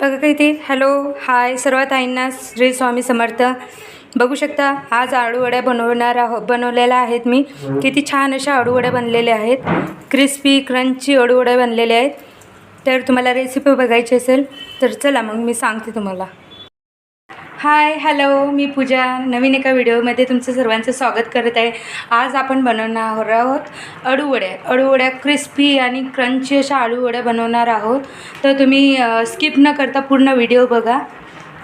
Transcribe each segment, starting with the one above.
बघा काही ते हॅलो हाय सर्व ताईंना श्री स्वामी समर्थ. बघू शकता आज आळूवड्या बनवलेल्या आहेत मी. किती छान अशा आळूवड्या बनलेल्या आहेत. क्रिस्पी क्रंची आळूवड्या बनलेल्या आहेत. तर तुम्हाला रेसिपी बघायची असेल तर चला मग मी सांगते तुम्हाला. हाय हॅलो मी पूजा नवीन एका व्हिडिओमध्ये तुमचं सर्वांचं स्वागत करत आहे. आज आपण बनवणार आहोत अळूवड्या क्रिस्पी आणि क्रंची अशा अळूवड्या बनवणार आहोत. तर तुम्ही स्किप न करता पूर्ण व्हिडिओ बघा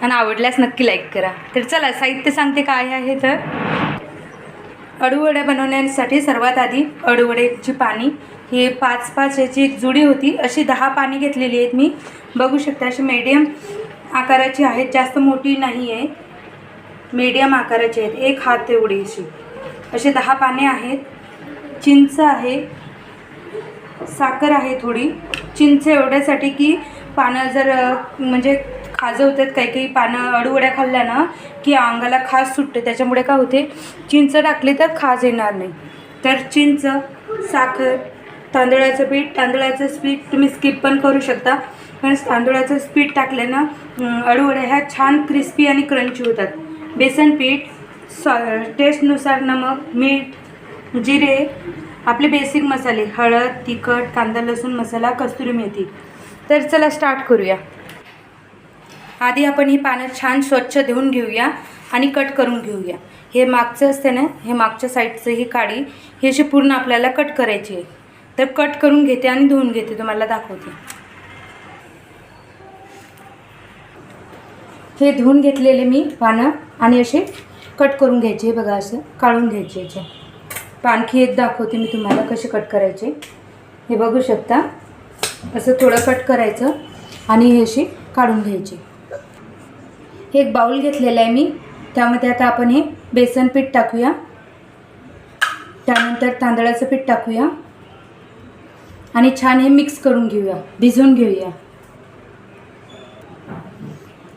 आणि आवडल्यास नक्की लाईक करा. तर चला साहित्य सांगते काय आहे. तर अळूवड्या बनवण्यासाठी सर्वात आधी अळूवड्याची पाणी हे 5-5 याची एक जुडी होती. अशी 10 पाणी घेतलेली आहेत मी. बघू शकता अशी मीडियम आकाराची आहेत, जास्त मोठी नाही आहे, मीडियम आकाराची आहेत, 1 हात एवढी अशी 10 पाने आहेत. चिंच आहे, साखर आहे थोडी. चिंच एवढ्यासाठी की पानं जर म्हणजे खाजवतात, काही पानं अळूवड्या खाल्ल्या ना की अंगाला खाज सुटते, त्याच्यामुळे काय होते चिंच टाकली तर खाज येणार नाही. तर चिंच, साखर, तांदळाचं पीठ तुम्ही स्किप पण करू शकता, पण तांदळाचं पीठ टाकले ना अळूवड्या ह्या छान क्रिस्पी आणि क्रंची होतात. बेसन पीठ, टेस्टनुसार नमक, मीठ, जिरे, आपले बेसिक मसाले, हळद, तिखट, कांदा लसूण मसाला, कस्तुरी मेथी. तर चला स्टार्ट करूया. आधी आपण ही पानं छान स्वच्छ धुवून घेऊया आणि कट करून घेऊया. हे मागचं असते ना, हे मागच्या साईडचं ही काडी ही अशी पूर्ण आपल्याला कट करायची आहे. तर कट करून घेते आणि धुवून घेते, तुम्हाला दाखवते. हे धुवून घेतलेले मी पानं आणि असे कट करून घ्यायचे. बघा असं काढून घ्यायचे. याचे आणखी एक दाखवते मी तुम्हाला कसे कट करायचे. हे बघू शकता असं थोडं कट करायचं आणि हे असे काढून घ्यायचे. हे एक बाउल घेतलेलं आहे मी. त्यामध्ये आता आपण हे बेसन पीठ टाकूया, त्यानंतर तांदळाचं पीठ टाकूया आणि छान हे मिक्स करून घेऊया, भिजवून घेऊया.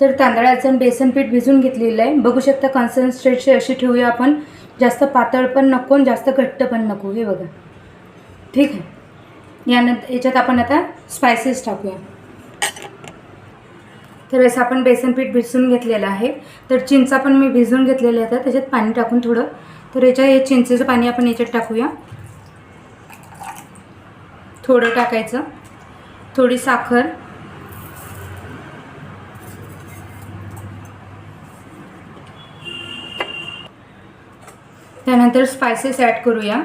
तर तांदळाचं आणि बेसन पीठ भिजवून घेतलेलं आहे. बघू शकता कन्सिस्टन्सी अशी ठेवूया आपण, जास्त पातळ पण नको जास्त घट्ट पण नको. हे बघा, ठीक आहे. याच्यात आपण आता स्पायसेस टाकूया. तर असं आपण बेसन पीठ भिजवून घेतलेलं आहे. तर चिंचा पण मी भिजवून घेतलेल्या आहेत, त्याच्यात पाणी टाकून थोडं. तर हे चिंचेचं पाणी आपण याच्यात टाकूया. थोडं टाकायचं, थोडी साखर, त्यानंतर स्पायसेस ॲड करूया.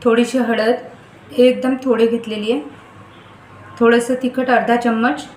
थोडीशी हळद एकदम थोडी घेतलेली आहे, थोडंसं तिखट अर्धा चम्मच,